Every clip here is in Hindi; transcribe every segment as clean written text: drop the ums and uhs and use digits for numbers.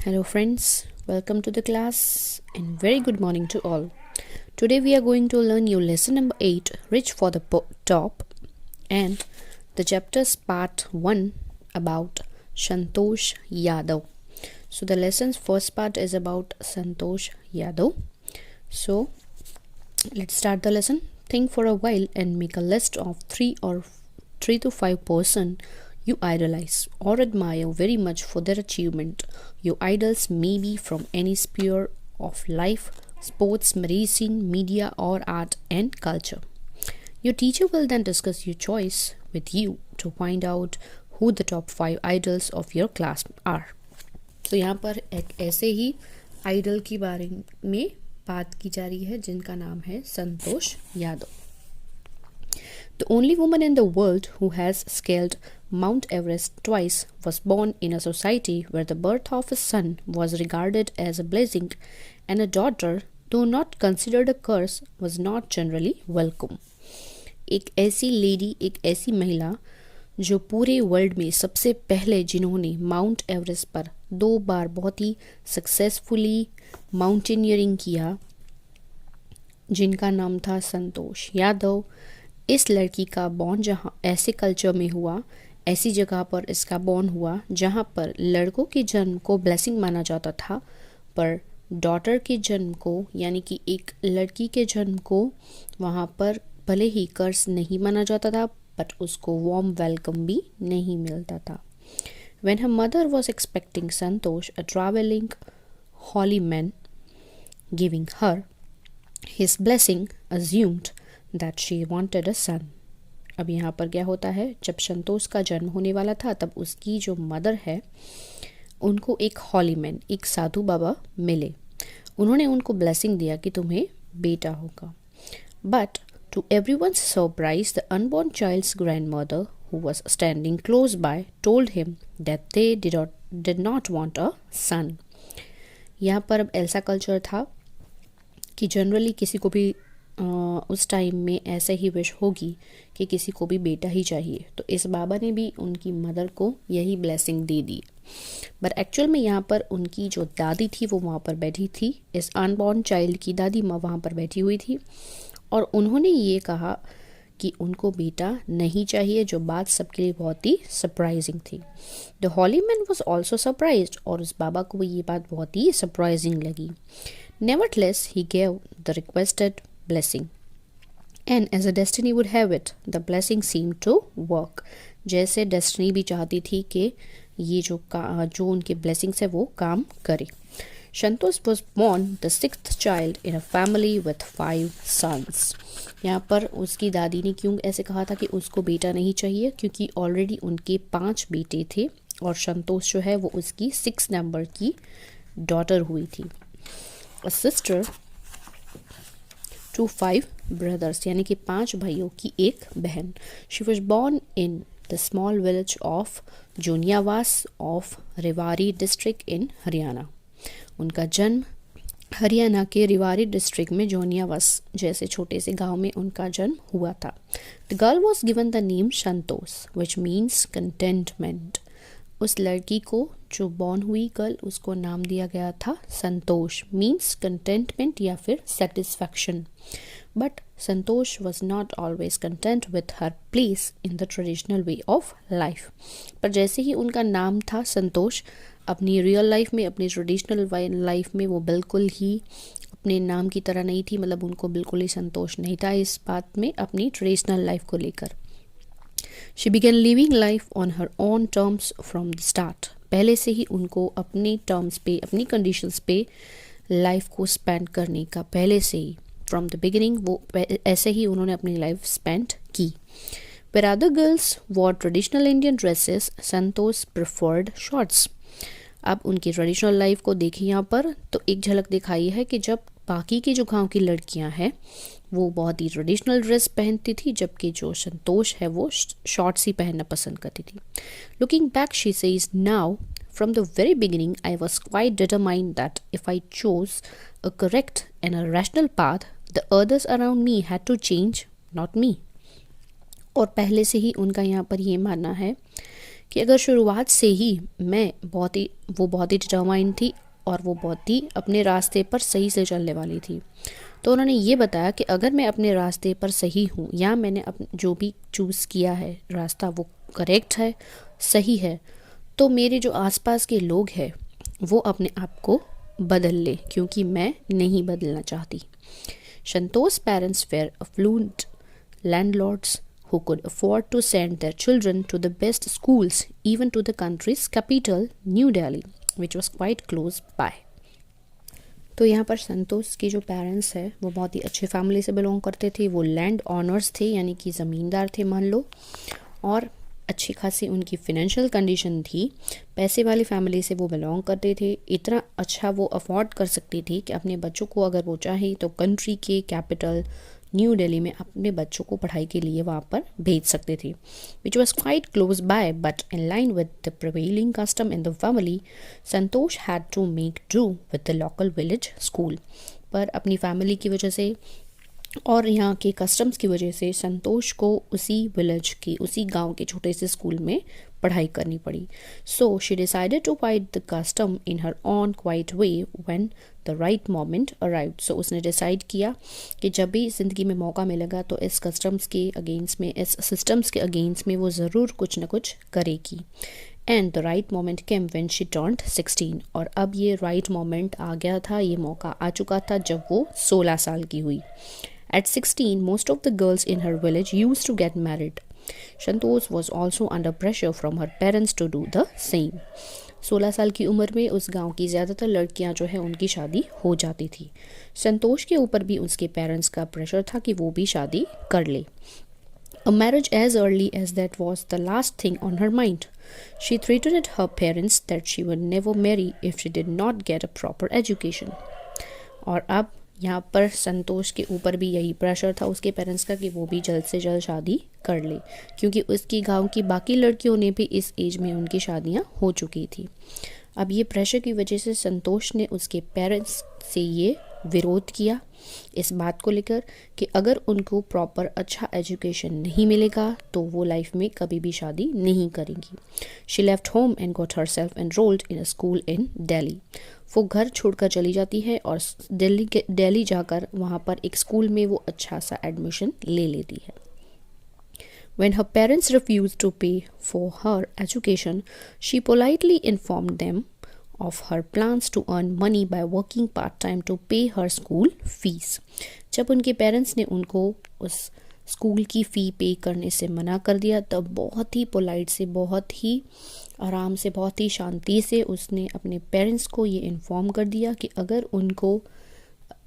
Hello friends, welcome to the class and very good morning to all. Today we are going to learn new lesson number 8, Rich for the Top, and the chapter's part 1 about Santosh Yadav. So the lesson's first part is about Santosh Yadav. So let's start the lesson. Think for a while and make a list of 3 to 5 person you idolize or admire very much for their achievement. Your idols may be from any sphere of life, sports, medicine, media, or art and culture. Your teacher will then discuss your choice with you to find out who the top 5 idols of your class are. तो यहाँ पर एक ऐसे ही आइडल के बारे में बात की जा रही है जिनका नाम है Santosh Yadav. The only woman in the world who has scaled Mount Everest twice was born in a society where the birth of a son was regarded as a blessing and a daughter, though not considered a curse, was not generally welcome. एक ऐसी लेडी, एक ऐसी महिला जो पूरे वर्ल्ड में सबसे पहले जिन्होंने माउंट एवरेस्ट पर 2 बार बहुत ही सक्सेसफुली माउंटेनियरिंग किया, जिनका नाम था संतोष यादव. इस लड़की का बॉर्न जहाँ ऐसे कल्चर में हुआ, ऐसी जगह पर इसका बॉर्न हुआ जहाँ पर लड़कों के जन्म को ब्लेसिंग माना जाता था, पर डॉटर के जन्म को यानी कि एक लड़की के जन्म को वहाँ पर भले ही कर्स नहीं माना जाता था, बट उसको वार्म वेलकम भी नहीं मिलता था. When her mother was expecting Santosh, a traveling holy man, giving her his blessing, assumed that she wanted a son. अब यहाँ पर क्या होता है, जब संतोष का जन्म होने वाला था तब उसकी जो मदर है उनको एक हॉली मैन, एक साधु बाबा मिले. उन्होंने उनको ब्लेसिंग दिया कि तुम्हें बेटा होगा. But to everyone's surprise the unborn child's grandmother who was standing close by told him that they did not want a son. यहाँ पर अब ऐसा कल्चर था कि जनरली किसी को भी उस टाइम में ऐसे ही विश होगी कि किसी को भी बेटा ही चाहिए. तो इस बाबा ने भी उनकी मदर को यही blessing they the. But actual में यहाँ पर उनकी जो दादी थी वो वहाँ पर बैठी थी. इस अनबॉर्न चाइल्ड की दादी माँ वहाँ पर बैठी हुई थी और उन्होंने ये कहा कि उनको बेटा नहीं चाहिए, जो बात सबके लिए बहुत ही सरप्राइजिंग थी. The holy man was also surprised और उस बाबा को ये बात बहुत ही सरप्राइजिंग लगी. Nevertheless he gave the requested blessing, and as a destiny would have it, the blessing seemed to work. जैसे डेस्टिनी भी चाहती थी कि ये जो उनके ब्लेसिंग्स है वो काम करे. संतोष was born the 6th child in a family with 5 sons. यहाँ पर उसकी दादी ने क्यों ऐसे कहा था कि उसको बेटा नहीं चाहिए, क्योंकि ऑलरेडी उनके 5 बेटे थे और संतोष जो है वो उसकी 6 नंबर की डॉटर हुई थी. A sister to 5 brothers, यानी कि 5 भाइयों की एक बहन. She was born in the small village of जोनियावास of Rewari district in Haryana. उनका जन्म हरियाणा के रेवाड़ी डिस्ट्रिक्ट में जोनियावास जैसे छोटे से गांव में उनका जन्म हुआ था. The girl was given the name Santosh, which means contentment. उस लड़की को जो बॉर्न हुई गर्ल, उसको नाम दिया गया था संतोष, मीन्स कंटेंटमेंट या फिर satisfaction. But Santosh was not always content with her place in the traditional way of life. पर जैसे ही उनका नाम था संतोष, अपनी रियल लाइफ में, अपनी ट्रेडिशनल लाइफ में वो बिल्कुल ही अपने नाम की तरह नहीं थी. मतलब उनको बिल्कुल ही संतोष नहीं था इस बात में अपनी ट्रेडिशनल लाइफ को लेकर. She began living life on her own terms from the start. पहले से ही उनको अपने टर्म्स पे, अपनी कंडीशंस पे लाइफ को स्पेंड करने का पहले से ही फ्रॉम द बिगिनिंग वो ऐसे ही उन्होंने अपनी लाइफ स्पेंड की. Where other girls wore traditional Indian dresses, Santosh preferred shorts. अब उनकी ट्रेडिशनल लाइफ को देखें यहाँ पर तो एक झलक दिखाई है कि जब बाकी की जो गांव की लड़कियां हैं वो बहुत ही ट्रेडिशनल ड्रेस पहनती थी, जबकि जो संतोष है वो शॉर्ट्स ही पहनना पसंद करती थी. Looking back she says, now from the very beginning I was quite determined that if I chose a correct and a rational path, the others around me had to change, not me. और पहले से ही उनका यहाँ पर ये मानना है कि अगर शुरुआत से ही वो बहुत ही डिटरमाइंड थी और वो बहुत ही अपने रास्ते पर सही से चलने वाली थी। तो उन्होंने ये बताया कि अगर मैं अपने रास्ते पर सही हूँ या मैंने जो भी चूज़ किया है रास्ता वो करेक्ट है, सही है, तो मेरे जो आसपास के लोग हैं वो अपने आप को बदल ले, क्योंकि मैं नहीं बदलना चाहती। Santosh parents were affluent landlords who could afford to send their children to the best schools, even to the country's capital, New Delhi, which was quite close by. तो यहाँ पर संतोष के जो पेरेंट्स हैं वो बहुत ही अच्छे फैमिली से बिलोंग करते थे। वो लैंड ऑनर्स थे, यानी कि ज़मींदार थे मान लो, और अच्छी खासी उनकी फिनेंशियल कंडीशन थी। पैसे वाली फैमिली से वो बिलोंग करते थे। इतना अच्छा वो अफोर्ड कर सकती थी कि अपने बच्चों को अगर वो चाहे तो कंट्री के कैपिटल न्यू दिल्ली में अपने बच्चों को पढ़ाई के लिए वहाँ पर भेज सकते थे, which was quite close by, but in line with the prevailing custom in the family, Santosh had to make do with the local village school. पर अपनी फैमिली की वजह से और यहाँ के कस्टम्स की वजह से संतोष को उसी गांव के छोटे से स्कूल में पढ़ाई करनी पड़ी। So she decided to fight the custom in her own quiet way when the right moment arrived. So उसने डिसाइड किया कि जब भी ज़िंदगी में मौका मिलेगा तो इस सिस्टम्स के अगेंस्ट में वो ज़रूर कुछ ना कुछ करेगी। And the right moment came when she turned 16। और अब ये राइट मोमेंट आ गया था, ये मौका आ चुका था जब वो 16 साल की हुई। At 16, most of the girls in her village used to get married. Santosh was also under pressure from her parents to do the same. 16 साल की उम्र में उस गांव की ज़्यादातर लड़कियां जो है उनकी शादी हो जाती थी। संतोष के ऊपर भी उसके पेरेंट्स का प्रेशर था कि वो भी शादी कर ले। A marriage as early as that was the last thing on her mind. She threatened her parents that she would never marry if she did not get a proper education. और अब यहाँ पर संतोष के ऊपर भी यही प्रेशर था उसके पेरेंट्स का कि वो भी जल्द से जल्द शादी कर ले, क्योंकि उसकी गांव की बाकी लड़कियों ने भी इस एज में उनकी शादियाँ हो चुकी थी। अब ये प्रेशर की वजह से संतोष ने उसके पेरेंट्स से ये विरोध किया इस बात को लेकर कि अगर उनको प्रॉपर अच्छा एजुकेशन नहीं मिलेगा तो वो लाइफ में कभी भी शादी नहीं करेंगी। She left home and got herself enrolled in a school इन दिल्ली। वो घर छोड़कर चली जाती है और दिल्ली जाकर वहाँ पर एक स्कूल में वो अच्छा सा एडमिशन ले लेती है। When her parents refused to pay for her education, she politely informed them of her plans to earn money by working part-time to pay her school fees. जब उनके पेरेंट्स ने उनको उस स्कूल की फ़ी पे करने से मना कर दिया तब बहुत ही पोलाइट से, बहुत ही आराम से, बहुत ही शांति से उसने अपने पेरेंट्स को ये इन्फॉर्म कर दिया कि अगर उनको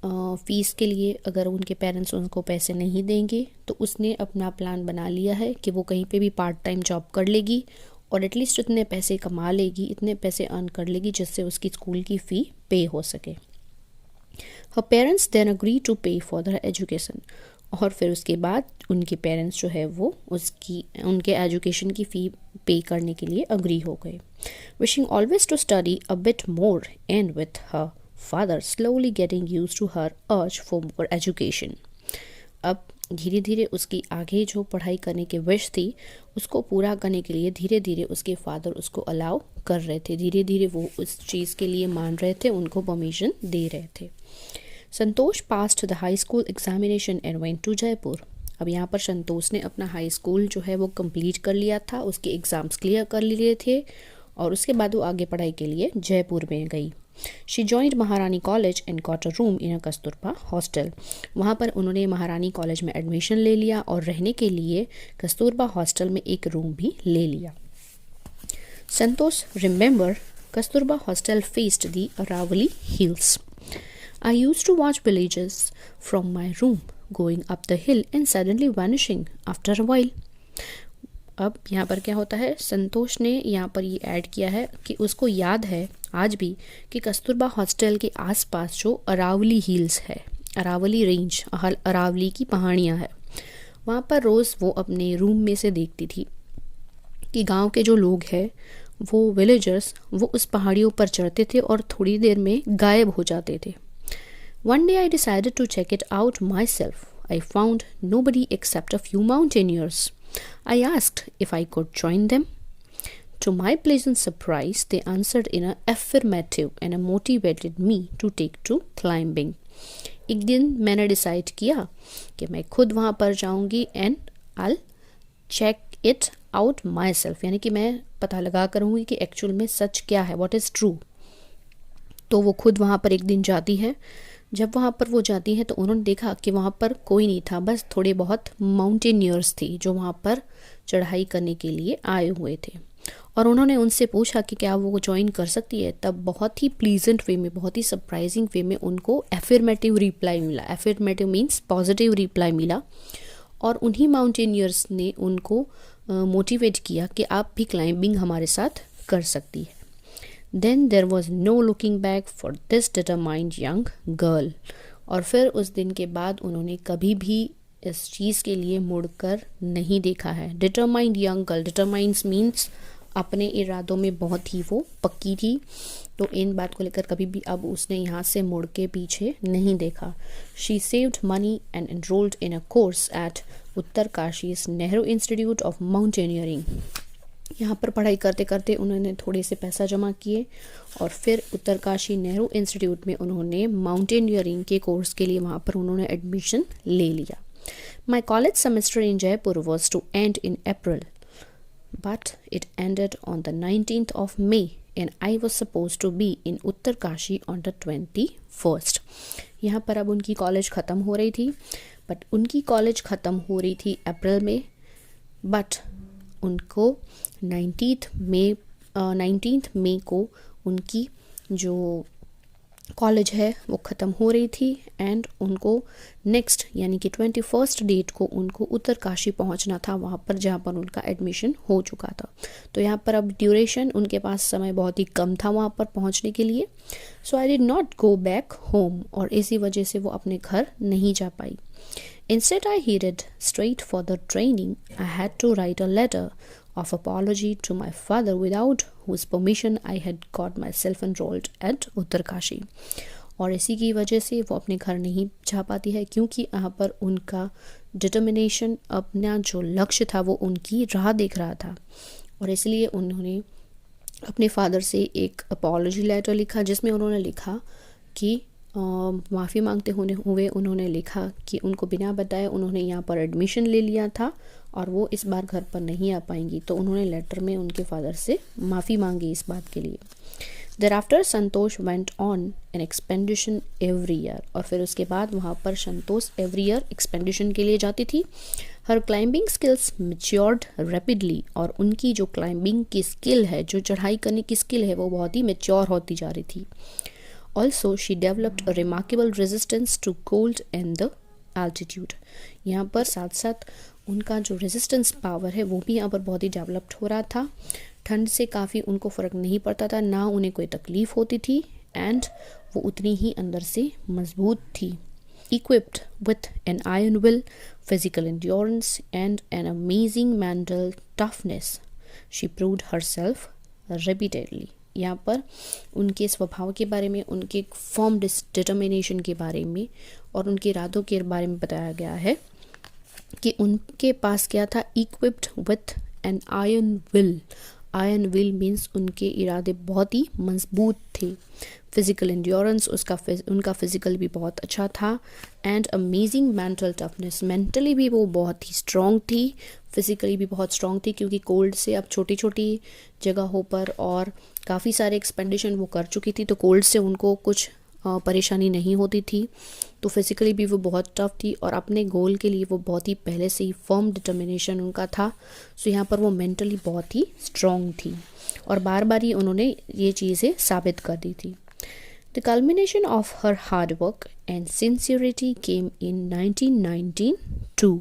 फ़ीस के लिए अगर उनके पेरेंट्स उनको पैसे नहीं देंगे तो उसने अपना प्लान बना लिया है कि वो कहीं पे भी पार्ट टाइम जॉब कर लेगी और एटलीस्ट इतने पैसे कमा लेगी, इतने पैसे अर्न कर लेगी जिससे उसकी स्कूल की फ़ी पे हो सके। हर पेरेंट्स देन अग्री टू पे फॉर दर एजुकेशन। और फिर उसके बाद उनके पेरेंट्स जो है वो उनके एजुकेशन की फ़ी पे करने के लिए अग्री हो गए। Wishing always to study a bit more and with her father slowly getting used to her urge for more education. अब धीरे धीरे उसकी आगे जो पढ़ाई करने की विश थी उसको पूरा करने के लिए धीरे धीरे उसके फादर उसको अलाउ कर रहे थे, धीरे धीरे वो उस चीज़ के लिए मान रहे थे, उनको परमिशन दे रहे थे। Santosh passed the high school examination and went to Jaipur. अब यहाँ पर संतोष ने अपना हाई स्कूल जो है वो कंप्लीट कर लिया था, उसके एग्ज़ाम्स क्लियर कर लिए थे और उसके बाद वो आगे पढ़ाई के लिए जयपुर में गई। She joined महारानी college and got a room in a Kasturba hostel. वहाँ पर उन्होंने महारानी कॉलेज में एडमिशन ले लिया और रहने के लिए कस्तूरबा हॉस्टल में एक रूम भी ले लिया। संतोष remember Kasturba hostel faced the Aravalli hills. I used to watch villages from my room going up the hill and suddenly vanishing after a while. अब यहाँ पर क्या होता है, संतोष ने यहाँ पर ये ऐड किया है कि उसको याद है आज भी कि कस्तूरबा हॉस्टल के आसपास जो अरावली हिल्स है, अरावली रेंज, अरावली की पहाड़ियाँ है, वहाँ पर रोज़ वो अपने रूम में से देखती थी कि गांव के जो लोग हैं वो विलेजर्स वो उस पहाड़ियों पर चढ़ते थे और थोड़ी देर में गायब हो जाते थे। One day I decided to check it out myself. I found nobody except a few mountaineers. I asked if I could join them. To my pleasant surprise, they answered in an affirmative and motivated me to take to climbing. एक दिन मैंने डिसाइड किया कि मैं खुद वहाँ पर जाऊँगी and I'll check it out myself, यानी कि मैं पता लगा करूँगी कि एक्चुअल में सच क्या है, what is true. तो वो खुद वहाँ पर एक दिन जाती है. जब वहाँ पर वो जाती है तो उन्होंने देखा कि वहाँ पर कोई नहीं था, बस थोड़े बहुत माउंटेनियर्स थी जो वहाँ पर चढ़ाई करने के लिए आए हुए थे. और उन्होंने उनसे पूछा कि क्या वो ज्वाइन कर सकती है. तब बहुत ही प्लीजेंट वे में, बहुत ही सरप्राइजिंग वे में उनको एफर्मेटिव रिप्लाई मिला. एफर्मेटिव मीन्स पॉजिटिव रिप्लाई मिला. और उन्हीं माउंटेनियर्स ने उनको मोटिवेट किया कि आप भी क्लाइंबिंग हमारे साथ कर सकती है. Then there was no looking back for this determined young girl. और फिर उस दिन के बाद उन्होंने कभी भी इस चीज़ के लिए मुड़कर नहीं देखा है. डिटरमाइंड यंग गर्ल, डिटरमाइंड्स मीन्स अपने इरादों में बहुत ही वो पक्की थी. तो इन बात को लेकर कभी भी अब उसने यहाँ से मुड़ के पीछे नहीं देखा. She saved money and enrolled in a course at Uttarkashi's Nehru Institute of Mountaineering. यहाँ पर पढ़ाई करते करते उन्होंने थोड़े से पैसा जमा किए और फिर उत्तरकाशी नेहरू इंस्टीट्यूट में उन्होंने माउंटेनियरिंग के कोर्स के लिए वहाँ पर उन्होंने एडमिशन ले लिया. My college semester in Jaipur was two and in April, but it ended on the 19th of May and I was supposed to be in Uttarkashi on the 21st. यहाँ पर अब उनकी कॉलेज ख़त्म हो रही थी, बट उनकी कॉलेज ख़त्म हो रही थी अप्रैल में, बट उनको 19th मई को उनकी जो कॉलेज है वो ख़त्म हो रही थी एंड उनको नेक्स्ट यानी कि 21st डेट को उनको उत्तरकाशी पहुंचना था, वहाँ पर जहाँ पर उनका एडमिशन हो चुका था. तो यहाँ पर अब ड्यूरेशन, उनके पास समय बहुत ही कम था वहाँ पर पहुँचने के लिए. So I did not go back home, और इसी वजह से वो अपने घर नहीं जा पाई. Instead, I headed straight for the training. I had to write a letter of apology to my father without whose permission I had got myself enrolled at Uttarkashi. और इसी की वजह से वो अपने घर नहीं जा पाती है क्योंकि यहाँ पर उनका डिटर्मिनेशन, अपना जो लक्ष्य था वो उनकी राह देख रहा था. और इसलिए उन्होंने अपने फादर से एक अपॉलॉजी लेटर लिखा जिसमें उन्होंने लिखा कि माफ़ी मांगते हुए उन्होंने लिखा कि उनको बिना बताए उन्होंने यहाँ पर एडमिशन ले लिया था और वो इस बार घर पर नहीं आ पाएंगी. तो उन्होंने लेटर में उनके फादर से माफ़ी मांगी इस बात के लिए. Thereafter Santosh went on an expedition every year. और फिर उसके बाद वहाँ पर संतोष every year expedition के लिए जाती थी. Her climbing skills matured rapidly. और उनकी जो क्लाइंबिंग की स्किल है, जो चढ़ाई करने की स्किल है, वो बहुत ही मेच्योर होती जा रही थी. Also, she developed a remarkable resistance to cold and the altitude. यहाँ पर साथ साथ उनका जो रेजिस्टेंस पावर है वो भी यहाँ पर बहुत ही डेवलप्ड हो रहा था. ठंड से काफ़ी उनको फ़र्क नहीं पड़ता था, ना उन्हें कोई तकलीफ़ होती थी एंड वो उतनी ही अंदर से मजबूत थी. Equipped with an iron will, physical endurance and an amazing mental toughness, she proved herself repeatedly. यहाँ पर उनके स्वभाव के बारे में, उनके फर्म डिटर्मिनेशन के बारे में और उनके इरादों के बारे में बताया गया है कि उनके पास क्या था. Equipped with an iron will. Iron will means उनके इरादे बहुत ही मजबूत थे. फिज़िकल एंड्योरेंस, उनका फिज़िकल भी बहुत अच्छा था. And amazing mental toughness, mentally भी वो बहुत ही स्ट्रॉन्ग थी, फिज़िकली भी बहुत स्ट्रॉन्ग थी क्योंकि कोल्ड से अब छोटी छोटी जगहों पर और काफ़ी सारे एक्सपेंडिशन वो कर चुकी थी, तो कोल्ड से उनको कुछ परेशानी नहीं होती थी. तो फिज़िकली भी वो बहुत टफ थी और अपने गोल के लिए वो बहुत ही पहले से ही फर्म डिटर्मिनेशन उनका था. सो यहाँ पर वो मेंटली बहुत ही स्ट्रॉन्ग थी और बार बार ही उन्होंने ये चीज़ें साबित कर दी थी. The culmination of her hard work and sincerity came in 1992.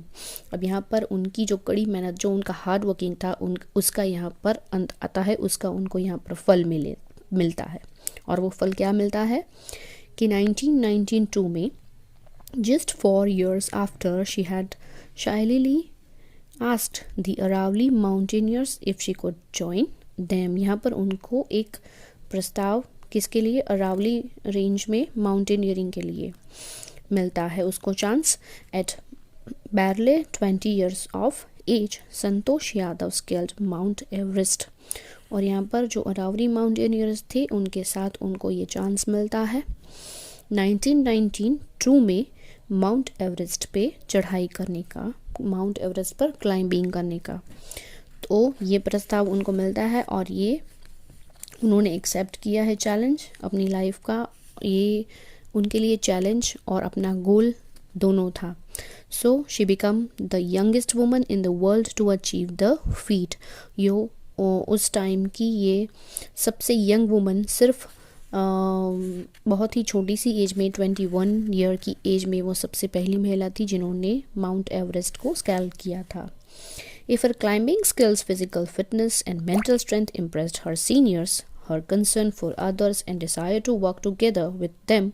अब यहाँ पर उनकी जो कड़ी मेहनत, जो उनका हार्ड वर्किंग था, उसका यहाँ पर अंत आता है, उसका उनको यहाँ पर फल मिलता है. और वो फल क्या मिलता है कि 1992 में, just 4 years after she had shyly asked the Aravalli mountaineers if she could join them. यहाँ पर उनको एक प्रस्ताव किसके लिए, अरावली रेंज में माउंटेनियरिंग के लिए मिलता है उसको chance. At barely 20 years of age Santosh Yadav scaled Mount Everest. और यहाँ पर जो अरावली माउंटेनियर्स थे उनके साथ उनको ये चांस मिलता है 1992 में माउंट एवरेस्ट पे चढ़ाई करने का, माउंट एवरेस्ट पर क्लाइंबिंग करने का। तो ये प्रस्ताव उनको मिलता है और ये उन्होंने एक्सेप्ट किया है चैलेंज अपनी लाइफ का। ये उनके लिए चैलेंज और अपना गोल दोनों था। So she became the youngest woman in the world to achieve the feat. यो उस टाइम की ये सबसे यंग वुमन, सिर्फ बहुत ही छोटी सी एज में 21 ईयर की एज में वो सबसे पहली महिला थी जिन्होंने माउंट एवरेस्ट को स्केल किया था। If her climbing skills, physical fitness and mental strength impressed her seniors, her concern for others and desire to work together with them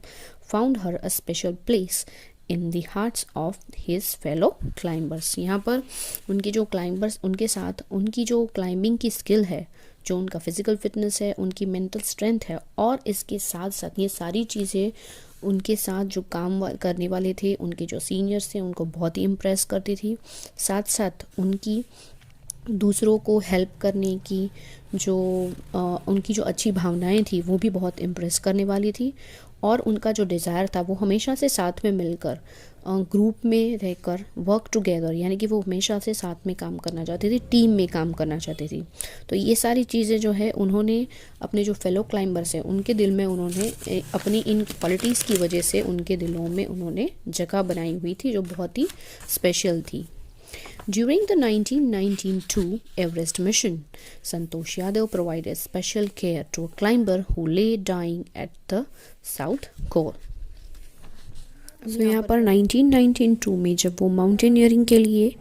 found her a special place in the hearts of his fellow climbers। यहाँ पर उनके जो क्लाइंबर्स, उनके साथ उनकी जो क्लाइंबिंग की स्किल है, जो उनका फिजिकल फिटनेस है, उनकी मेंटल स्ट्रेंथ है, और इसके साथ साथ ये सारी चीज़ें उनके साथ जो काम करने वाले थे, उनके जो सीनियर्स थे, उनको बहुत ही इम्प्रेस करती थी। साथ साथ उनकी दूसरों को हेल्प करने की जो उनकी जो अच्छी भावनाएं थी वो भी बहुत इम्प्रेस करने वाली थी। और उनका जो डिज़ायर था वो हमेशा से साथ में मिलकर, ग्रुप में रहकर, वर्क टुगेदर, यानी कि वो हमेशा से साथ में काम करना चाहती थी, टीम में काम करना चाहती थी। तो ये सारी चीज़ें जो है उन्होंने अपने जो फेलो क्लाइंबर्स हैं उनके दिल में, उन्होंने अपनी इन क्वालिटीज़ की वजह से उनके दिलों में उन्होंने जगह बनाई हुई थी जो बहुत ही स्पेशल थी। During the 1992 Everest mission, Santosh Yadav provided special care to a climber who lay dying at the South Pole। So, यहाँ पर 1992 में जब वो माउंटेनियरिंग के लिए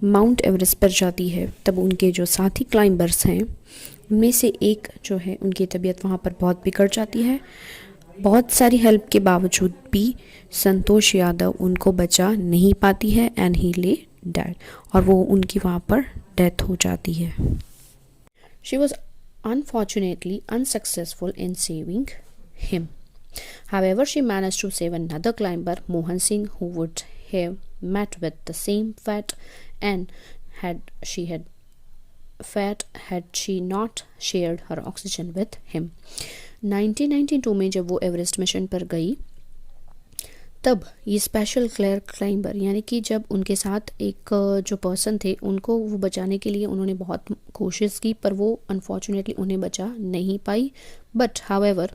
माउंट एवरेस्ट पर जाती है तब उनके जो साथी क्लाइंबर्स हैं उनमें से एक जो है उनकी तबीयत वहाँ पर बहुत बिगड़ जाती है। बहुत सारी हेल्प के बावजूद भी संतोष यादव उनको बचा नहीं पाती है एंड ही ले डेड, और वो उनकी वहाँ पर डेथ हो जाती है। She was unfortunately unsuccessful in saving him. However, she managed to save another climber, Mohan Singh, who would have met with the same fate and had she not shared her oxygen with him। 1992 में जब वो एवरेस्ट मिशन पर गई तब ये स्पेशल क्लाइंबर, यानी कि जब उनके साथ एक जो पर्सन थे उनको वो बचाने के लिए उन्होंने बहुत कोशिश की पर वो अनफॉर्चुनेटली उन्हें बचा नहीं पाई। बट हाउएवर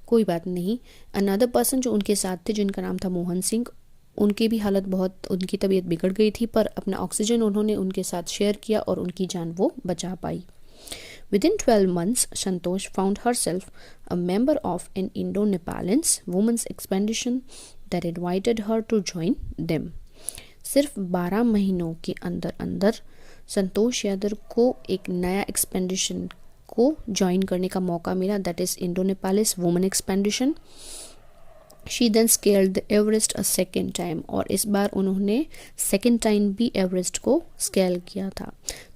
कोई बात नहीं, अनदर पर्सन जो उनके साथ थे जिनका नाम था मोहन सिंह, उनकी भी हालत बहुत, उनकी तबीयत बिगड़ गई थी पर अपना ऑक्सीजन उन्होंने उनके साथ शेयर किया और उनकी जान वो बचा पाई। Within 12 months, Santosh found herself a member of an Indo-Nepalese women's expedition that invited her to join them। सिर्फ 12 महीनों के अंदर अंदर संतोष यादव को एक नया एक्सपेडिशन को ज्वाइन करने का मौका मिला, that is Indo Nepalese women expedition. She then scaled the Everest a second time, और इस बार उन्होंने सेकेंड टाइम भी एवरेस्ट को स्केल किया था।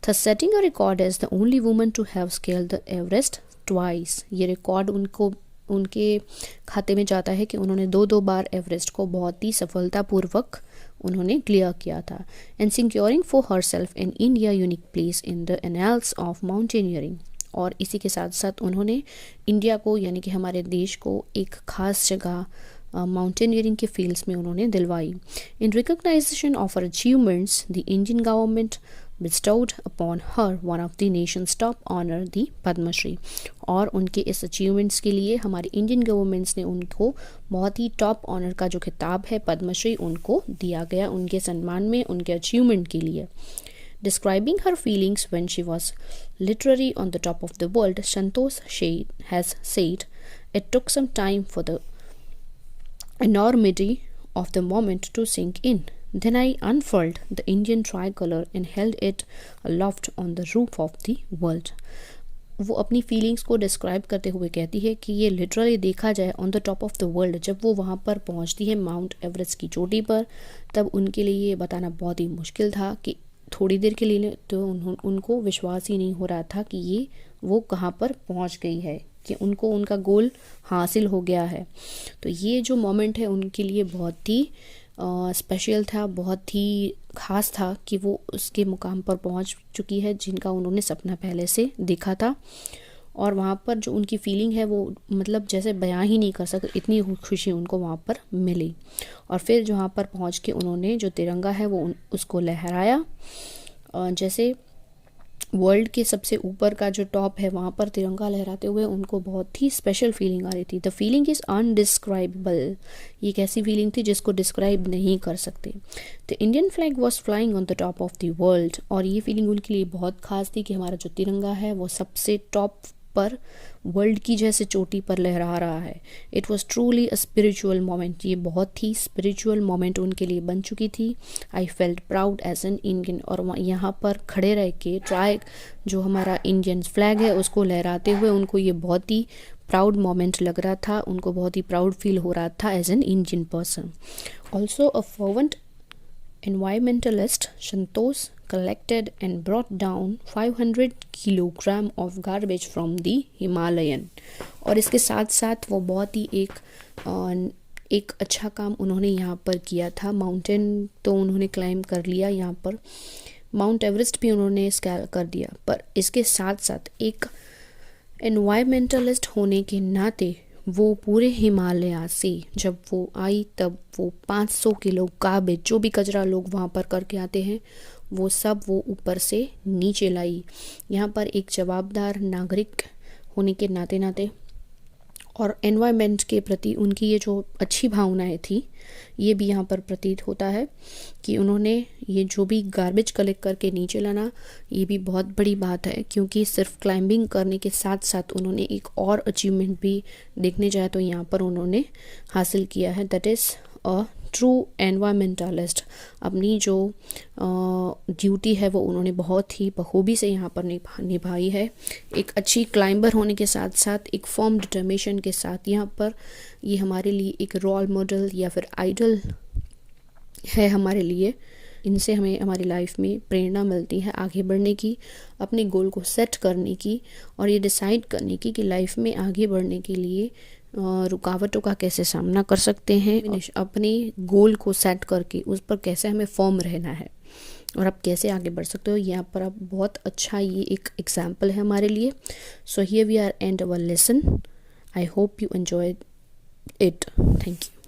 Thus setting a record as the only woman to have scaled the Everest twice. ये रिकॉर्ड उनके खाते में जाता है कि उन्होंने दो बार एवरेस्ट को बहुत ही सफलतापूर्वक उन्होंने क्लियर किया था। And securing for her self in India unique place in the annals of mountaineering. और इसी के साथ साथ उन्होंने इंडिया को, यानी कि हमारे देश को, एक खास जगह माउंटेनियरिंग के फील्ड्स में उन्होंने दिलवाई। In recognition of her achievements the Indian government bestowed upon her one of the nation's top honor, the Padma Shri. और उनके इस अचीवमेंट्स के लिए हमारी इंडियन गवर्नमेंट्स ने उनको बहुत ही टॉप ऑनर का जो खिताब है पद्मश्री उनको दिया गया उनके सम्मान में, उनके अचीवमेंट के लिए। Describing her feelings when she was literally on the top of the world, Santosh has said, "It took some time for the enormity of the moment to sink in. Then I unfurled the Indian tricolor and held it aloft on the roof of the world." वो अपनी फीलिंग्स को डिस्क्राइब करते हुए कहती है कि ये लिटरली देखा जाए on the top of the world, जब वो वहाँ पर पहुँचती है माउंट एवरेस्ट की चोटी पर, तब उनके लिए ये बताना बहुत ही मुश्किल था कि थोड़ी देर के लिए तो उनको विश्वास ही नहीं हो रहा था कि वो कहाँ पर पहुँच गई है, कि उनको उनका गोल हासिल हो गया है। तो ये जो मोमेंट है उनके लिए बहुत ही स्पेशल था, बहुत ही ख़ास था कि वो उसके मुकाम पर पहुंच चुकी है जिनका उन्होंने सपना पहले से देखा था। और वहाँ पर जो उनकी फीलिंग है वो मतलब जैसे बयां ही नहीं कर सकते, इतनी खुशी उनको वहाँ पर मिली। और फिर जो वहाँ पर पहुँच के उन्होंने जो तिरंगा है वो उसको लहराया। जैसे वर्ल्ड के सबसे ऊपर का जो टॉप है वहाँ पर तिरंगा लहराते हुए उनको बहुत ही स्पेशल फीलिंग आ रही थी। The feeling is indescribable. ये एक ऐसी फीलिंग थी जिसको डिस्क्राइब नहीं कर सकते। The Indian flag was flying on the top of the world. और ये फीलिंग उनके लिए बहुत खास थी कि हमारा जो तिरंगा है वो सबसे टॉप पर, वर्ल्ड की जैसे चोटी पर लहरा रहा है। It was truly a spiritual moment. ये बहुत ही स्पिरिचुअल मोमेंट उनके लिए बन चुकी थी। I felt proud as an Indian. और यहाँ पर खड़े रह के ट्राई जो हमारा इंडियन फ्लैग है उसको लहराते हुए उनको ये बहुत ही प्राउड मोमेंट लग रहा था, उनको बहुत ही प्राउड फील हो रहा था as an Indian person. Also a fervent environmentalist Santosh collected and brought down 500 kilogram of garbage from the Himalayan। और इसके साथ साथ वो बहुत ही एक अच्छा काम उन्होंने यहाँ पर किया था। माउंटेन तो उन्होंने क्लाइंब कर लिया, यहाँ पर माउंट एवरेस्ट भी उन्होंने स्कैल कर दिया, पर इसके साथ साथ एक एनवायरमेंटलिस्ट होने के नाते वो पूरे हिमालय से जब वो आई तब वो 500 किलो गार्बेज, जो भी कचरा लोग वहाँ पर करके आते हैं, वो सब वो ऊपर से नीचे लाई। यहाँ पर एक जवाबदार नागरिक होने के नाते और एनवायरनमेंट के प्रति उनकी ये जो अच्छी भावनाएं थी, ये भी यहाँ पर प्रतीत होता है कि उन्होंने ये जो भी गार्बेज कलेक्ट करके नीचे लाना, ये भी बहुत बड़ी बात है। क्योंकि सिर्फ क्लाइंबिंग करने के साथ साथ उन्होंने एक और अचीवमेंट भी देखने जाए तो यहाँ पर उन्होंने हासिल किया है, that is a true environmentalist. अपनी जो ड्यूटी है वो उन्होंने बहुत ही बखूबी से यहाँ पर निभाई है। एक अच्छी क्लाइंबर होने के साथ साथ एक फर्म डिटर्मिनेशन के साथ यहाँ पर ये हमारे लिए एक रोल मॉडल या फिर आइडल है हमारे लिए। इनसे हमें हमारी लाइफ में प्रेरणा मिलती है आगे बढ़ने की, अपने गोल को सेट करने की और ये डिसाइड करने की कि लाइफ में आगे बढ़ने के लिए रुकावटों का कैसे सामना कर सकते हैं, अपने गोल को सेट करके उस पर कैसे हमें फर्म रहना है और आप कैसे आगे बढ़ सकते हो। यहाँ पर आप बहुत अच्छा ये एक एग्जाम्पल है हमारे लिए। So here we are and our lesson. I hope you enjoy it. Thank you.